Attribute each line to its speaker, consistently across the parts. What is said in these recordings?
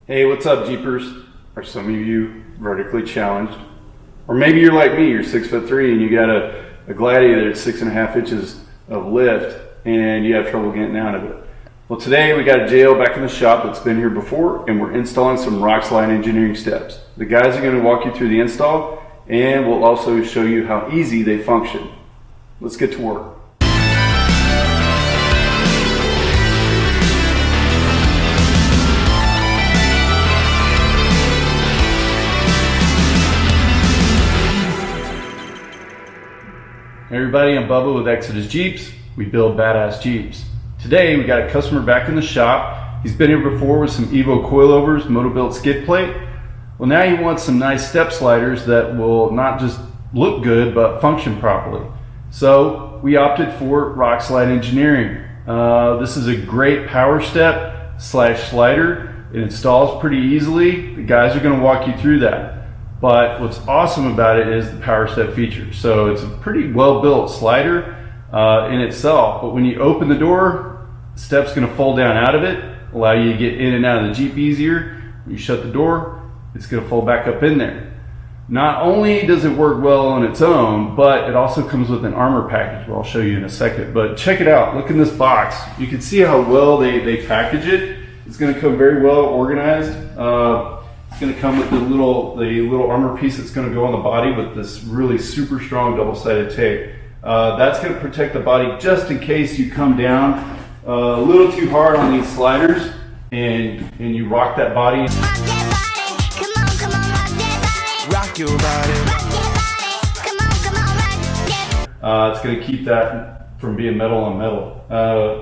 Speaker 1: Hey, what's up, Jeepers? Are some of you vertically challenged? Or maybe you're like me, you're 6'3" and you got a Gladiator that's 6.5 inches of lift and you have trouble getting out of it. Well, today we got a JL back in the shop that's been here before, and we're installing some rock slide engineering steps. The guys are going to walk you through the install, and we'll also show you how easy they function. Let's get to work. Hey everybody, I'm Bubba with Exodus Jeeps. We build badass Jeeps. Today we got a customer back in the shop. He's been here before with some Evo coilovers, moto-built skid plate. Well, now he wants some nice step sliders that will not just look good but function properly. So we opted for rock slide engineering. This is a great power step / slider. It installs pretty easily. The guys are going to walk you through that. But what's awesome about it is the power step feature. So it's a pretty well-built slider in itself, but when you open the door, the step's gonna fold down out of it, allow you to get in and out of the Jeep easier. When you shut the door, it's gonna fold back up in there. Not only does it work well on its own, but it also comes with an armor package, which I'll show you in a second. But check it out, look in this box. You can see how well they package it. It's gonna come very well organized. It's going to come with the little armor piece that's going to go on the body with this really super strong double-sided tape. That's going to protect the body just in case you come down a little too hard on these sliders and you rock that body. Rock your body. It's going to keep that from being metal on metal.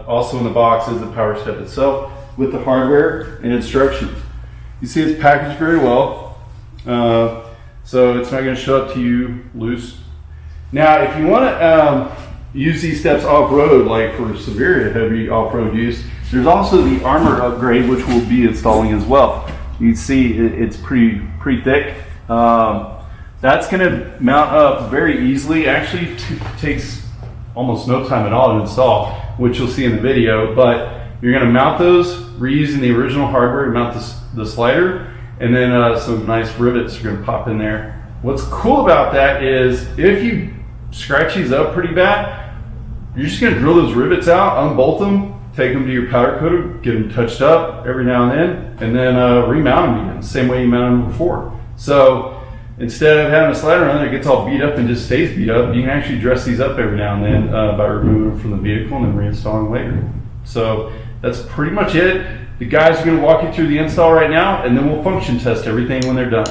Speaker 1: Also in the box is the power step itself with the hardware and instructions. You see it's packaged very well, so it's not going to show up to you loose. Now, if you want to use these steps off-road, like for severe heavy off-road use, there's also the armor upgrade, which we'll be installing as well. You can see it's pretty thick. That's going to mount up very easily. Actually, takes almost no time at all to install, which you'll see in the video. But you're going to mount those, reusing the original hardware to mount the slider, and then some nice rivets are going to pop in there. What's cool about that is if you scratch these up pretty bad, you're just going to drill those rivets out, unbolt them, take them to your powder coater, get them touched up every now and then remount them again, the same way you mounted them before. So instead of having a slider on there that gets all beat up and just stays beat up, you can actually dress these up every now and then by removing them from the vehicle and then reinstalling later. So that's pretty much it. The guys are going to walk you through the install right now, and then we'll function test everything when they're done.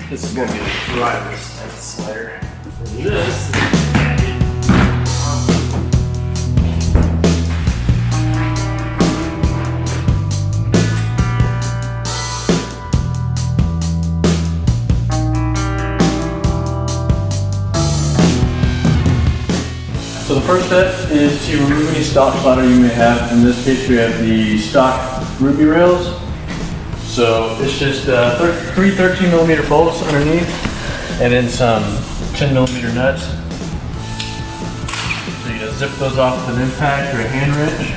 Speaker 2: This is going to be the driver's side slider. This So the first step is to remove any stock slider you may have. In this case, we have the stock Ruby rails. So it's just three 13mm bolts underneath, and then some 10mm nuts. So you zip those off with an impact or a hand wrench,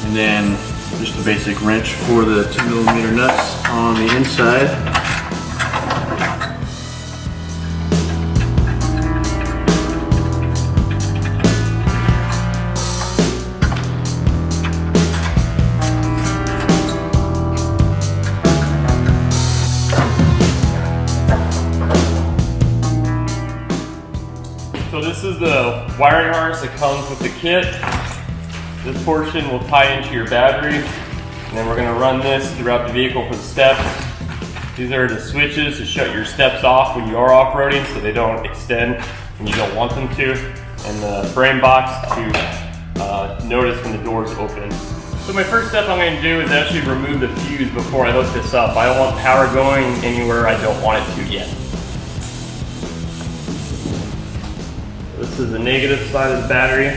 Speaker 2: and then just a basic wrench for the 10mm nuts on the inside.
Speaker 3: So this is the wiring harness that comes with the kit. This portion will tie into your battery, and then we're going to run this throughout the vehicle for the steps. These are the switches to shut your steps off when you are off-roading so they don't extend when you don't want them to, and the frame box to notice when the doors open. So my first step I'm going to do is actually remove the fuse before I hook this up. I don't want power going anywhere I don't want it to yet. This is the negative side of the battery.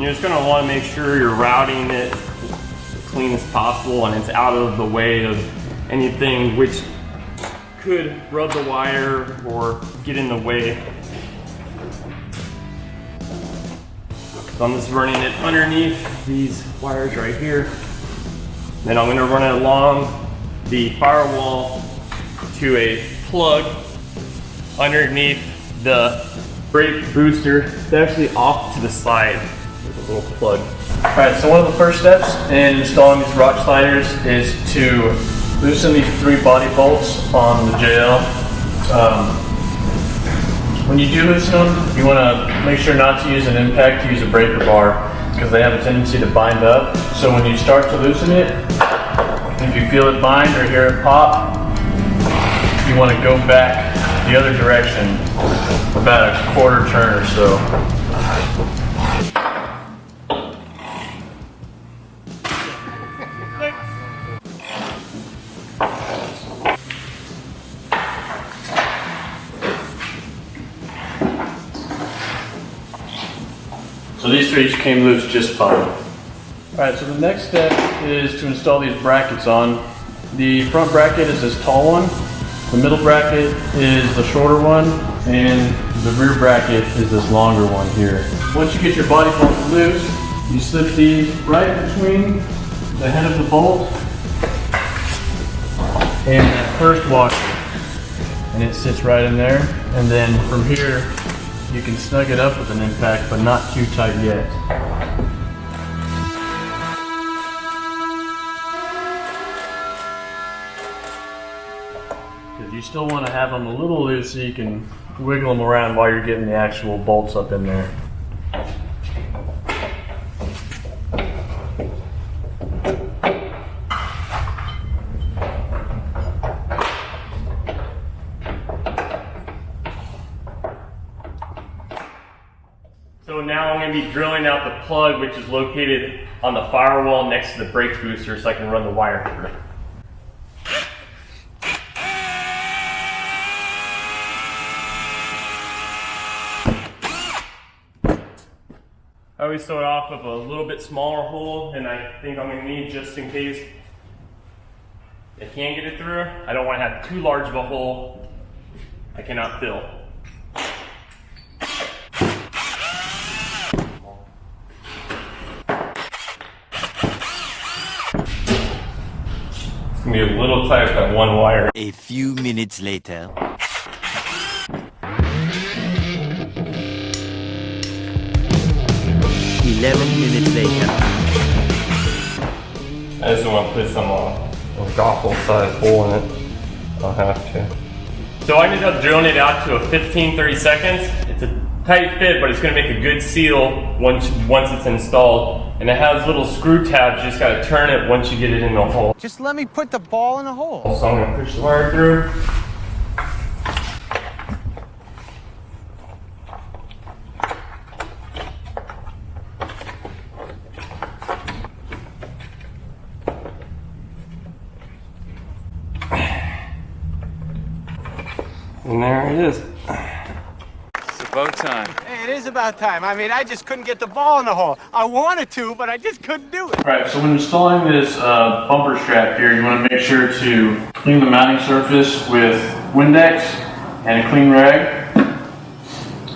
Speaker 3: you're just gonna wanna make sure you're routing it as clean as possible and it's out of the way of anything which could rub the wire or get in the way. So I'm just running it underneath these wires right here. Then I'm gonna run it along the firewall to a plug underneath the brake booster. It's actually off to the side with a little plug.
Speaker 2: All right, so one of the first steps in installing these rock sliders is to loosen these 3 body bolts on the JL. When you do loosen them, you want to make sure not to use an impact, to use a breaker bar, because they have a tendency to bind up. So when you start to loosen it, if you feel it bind or hear it pop, you want to go back the other direction about a quarter turn or so. So these 3 came loose just fine. All right, so the next step is to install these brackets on. The front bracket is this tall one, the middle bracket is the shorter one, and the rear bracket is this longer one here. Once you get your body bolts loose, you slip these right between the head of the bolt and that first washer, and it sits right in there. And then from here, you can snug it up with an impact, but not too tight yet. Because you still want to have them a little loose so you can wiggle them around while you're getting the actual bolts up in there.
Speaker 3: So now I'm going to be drilling out the plug, which is located on the firewall next to the brake booster, so I can run the wire through. I always start off with a little bit smaller hole than I think I'm going to need, just in case I can't get it through. I don't want to have too large of a hole I cannot fill. It's going to be a little tight with that one wire.
Speaker 4: A few minutes later. 11 minutes later.
Speaker 3: I just want to put some goggle-sized hole in it. I'll have to. So I ended up drilling it out to a 15-30 seconds. It's a tight fit, but it's going to make a good seal once it's installed. And it has little screw tabs. You just got to turn it once you get it in the hole.
Speaker 5: Just let me put the ball in the hole.
Speaker 3: So I'm going to push the wire through. And there it is.
Speaker 5: It's about time. Hey, it is about time. I mean, I just couldn't get the ball in the hole. I wanted to, but I just couldn't do it.
Speaker 2: Alright, so when installing this bumper strap here, you want to make sure to clean the mounting surface with Windex and a clean rag.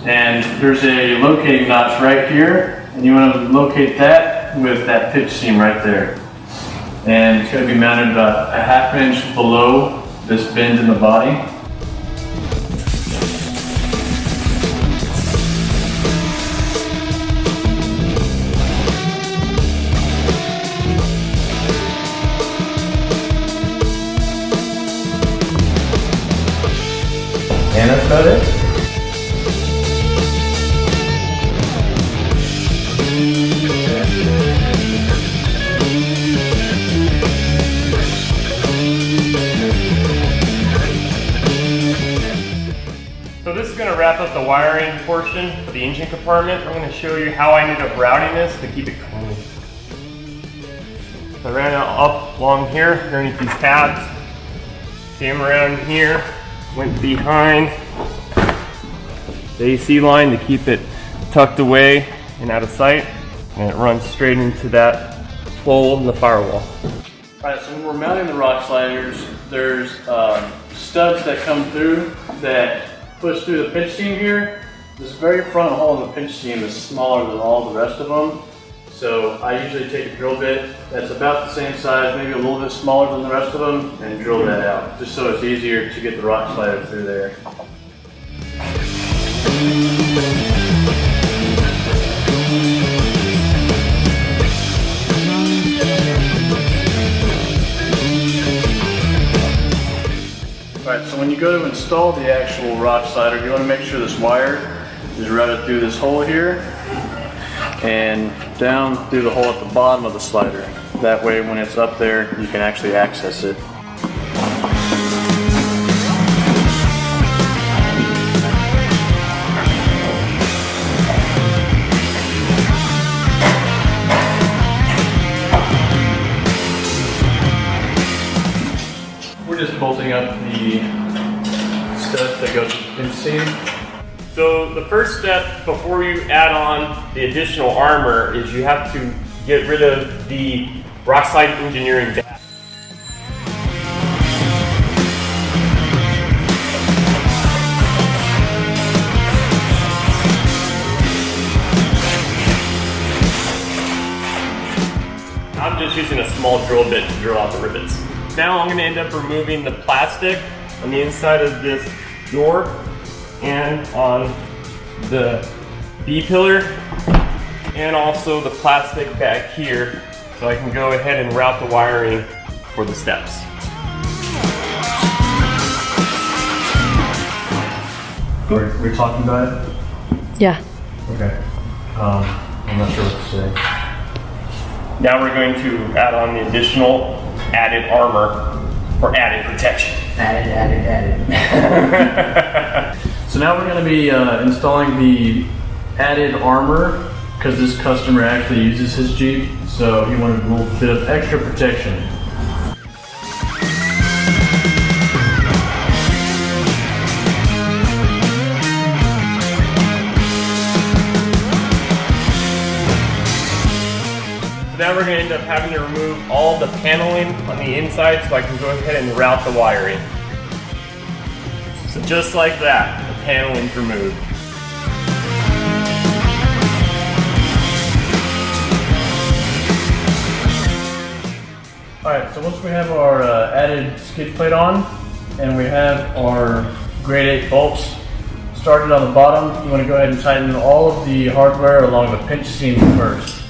Speaker 2: And there's a locating notch right here, and you want to locate that with that pitch seam right there. And it's going to be mounted about a ½ inch below this bend in the body. And that's about it.
Speaker 3: So this is going to wrap up the wiring portion for the engine compartment. I'm going to show you how I ended up routing this to keep it clean. So I ran it up along here, underneath these tabs, came around here, went behind the AC line to keep it tucked away and out of sight. and it runs straight into that hole in the firewall.
Speaker 2: Alright, so when we're mounting the rock sliders, there's studs that come through that push through the pinch seam here. This very front hole in the pinch seam is smaller than all the rest of them. So I usually take a drill bit that's about the same size, maybe a little bit smaller than the rest of them, and drill that out, just so it's easier to get the rock slider through there. Alright, so when you go to install the actual rock slider, you want to make sure this wire is routed through this hole here and down through the hole at the bottom of the slider. That way when it's up there, you can actually access it. We're just bolting up the studs that go to the pinch seam.
Speaker 3: So the first step before you add on the additional armor is you have to get rid of the Rockslide Engineering badge. I'm just using a small drill bit to drill out the rivets. Now I'm going to end up removing the plastic on the inside of this door and on the B-pillar, and also the plastic back here, so I can go ahead and route the wiring for the steps.
Speaker 2: We're talking about it?
Speaker 6: Yeah.
Speaker 2: Okay. I'm not sure what to say.
Speaker 3: Now we're going to add on the additional added armor for added protection.
Speaker 2: So now we're going to be installing the added armor because this customer actually uses his Jeep, so he wanted a little bit of extra protection.
Speaker 3: So now we're going to end up having to remove all the paneling on the inside so I can go ahead and route the wiring. So just like that, the paneling's removed.
Speaker 2: Alright, so once we have our added skid plate on and we have our grade 8 bolts started on the bottom, you want to go ahead and tighten all of the hardware along the pinch seam first.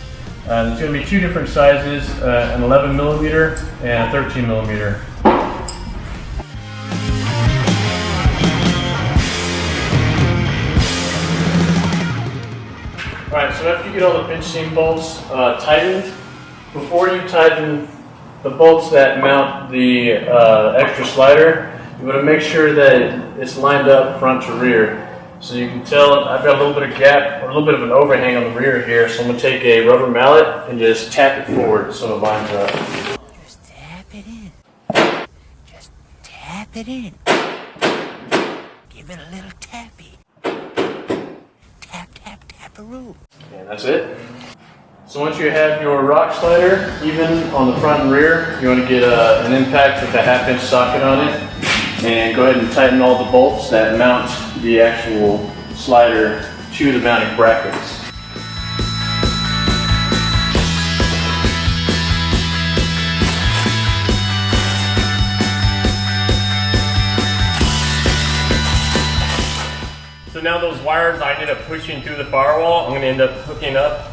Speaker 2: There's going to be two different sizes, an 11mm and a 13mm. Alright, so after you get all the pinch seam bolts tightened, before you tighten the bolts that mount the extra slider, you want to make sure that it's lined up front to rear. So you can tell I've got a little bit of gap, or a little bit of an overhang on the rear here, so I'm going to take a rubber mallet and just tap it forward so it lines up.
Speaker 4: Just tap it in. Just tap it in. Give it a little tappy. Tap, tap, tap-a-roo.
Speaker 2: And that's it. So once you have your rock slider even on the front and rear, you want to get an impact with a 1/2-inch socket on it, and go ahead and tighten all the bolts that mount the actual slider to the mounting brackets.
Speaker 3: So now those wires I ended up pushing through the firewall, I'm going to end up hooking up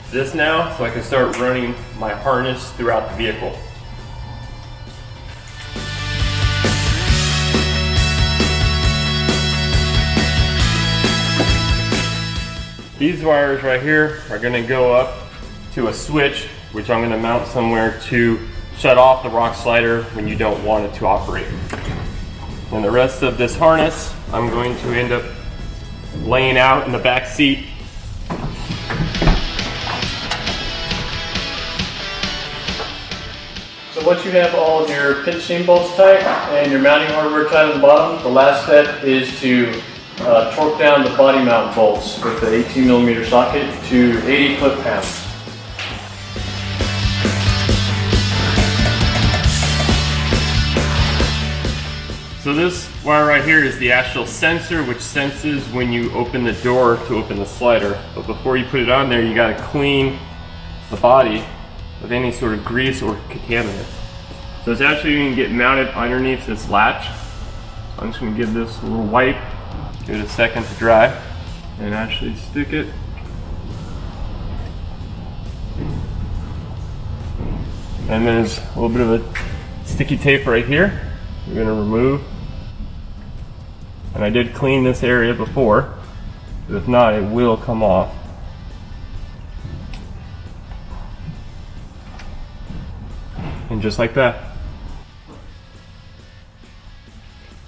Speaker 3: this now so I can start running my harness throughout the vehicle. These wires right here are going to go up to a switch, which I'm going to mount somewhere to shut off the rock slider when you don't want it to operate. And the rest of this harness I'm going to end up laying out in the back seat.
Speaker 2: So once you have all of your pinch seam bolts tight and your mounting hardware tight on the bottom, the last step is to torque down the body mount bolts with the 18mm socket to 80 foot-pounds.
Speaker 3: So this wire right here is the actual sensor, which senses when you open the door to open the slider. But before you put it on there, you gotta clean the body of any sort of grease or contaminants. So it's actually going to get mounted underneath this latch. I'm just going to give this a little wipe, give it a second to dry, and actually stick it. And there's a little bit of a sticky tape right here. We're going to remove. And I did clean this area before, but if not, it will come off. And just like that.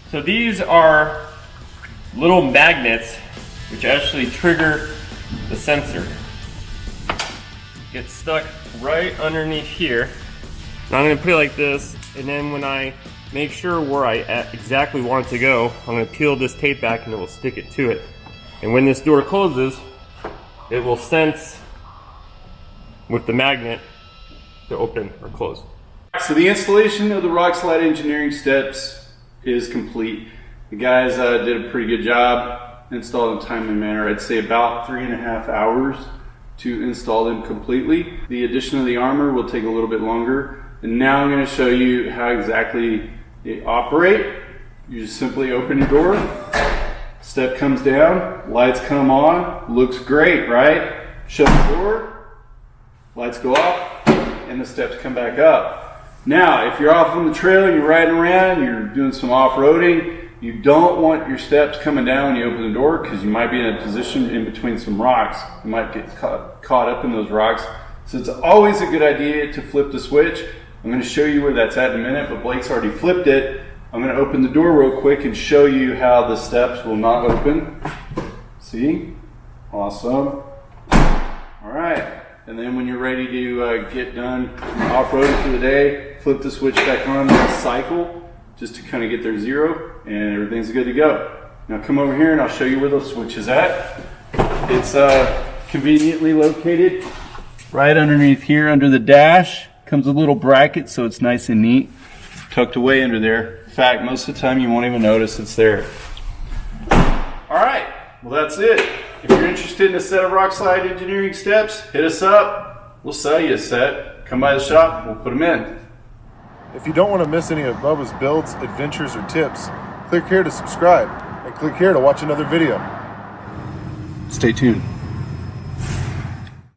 Speaker 3: So these are little magnets which actually trigger the sensor. Get stuck right underneath here. Now I'm going to put it like this, and then when I make sure where I exactly want it to go, I'm going to peel this tape back and it will stick it to it. And when this door closes, it will sense with the magnet to open or close.
Speaker 1: So the installation of the Rock Slide engineering steps is complete. The guys did a pretty good job, installed in a timely manner. I'd say about 3.5 hours to install them completely. The addition of the armor will take a little bit longer. And now I'm going to show you how exactly they operate. You just simply open your door, step comes down, lights come on, looks great, right? Shut the door, lights go off, and the steps come back up. Now, if you're off on the trail and you're riding around, you're doing some off-roading, you don't want your steps coming down when you open the door because you might be in a position in between some rocks. You might get caught up in those rocks. So it's always a good idea to flip the switch. I'm going to show you where that's at in a minute, but Blake's already flipped it. I'm going to open the door real quick and show you how the steps will not open. See? Awesome. All right. And then when you're ready to get done off-roading for the day, flip the switch back on and cycle just to kind of get their zero, and everything's good to go. Now come over here and I'll show you where the switch is at. It's conveniently located right underneath here under the dash. Comes a little bracket so it's nice and neat, tucked away under there. In fact, most of the time you won't even notice it's there. All right, well that's it. If you're interested in a set of Rock Slide engineering steps, hit us up. We'll sell you a set. Come by the shop, we'll put them in.
Speaker 6: If you don't want to miss any of Bubba's builds, adventures, or tips, click here to subscribe and click here to watch another video.
Speaker 1: Stay tuned.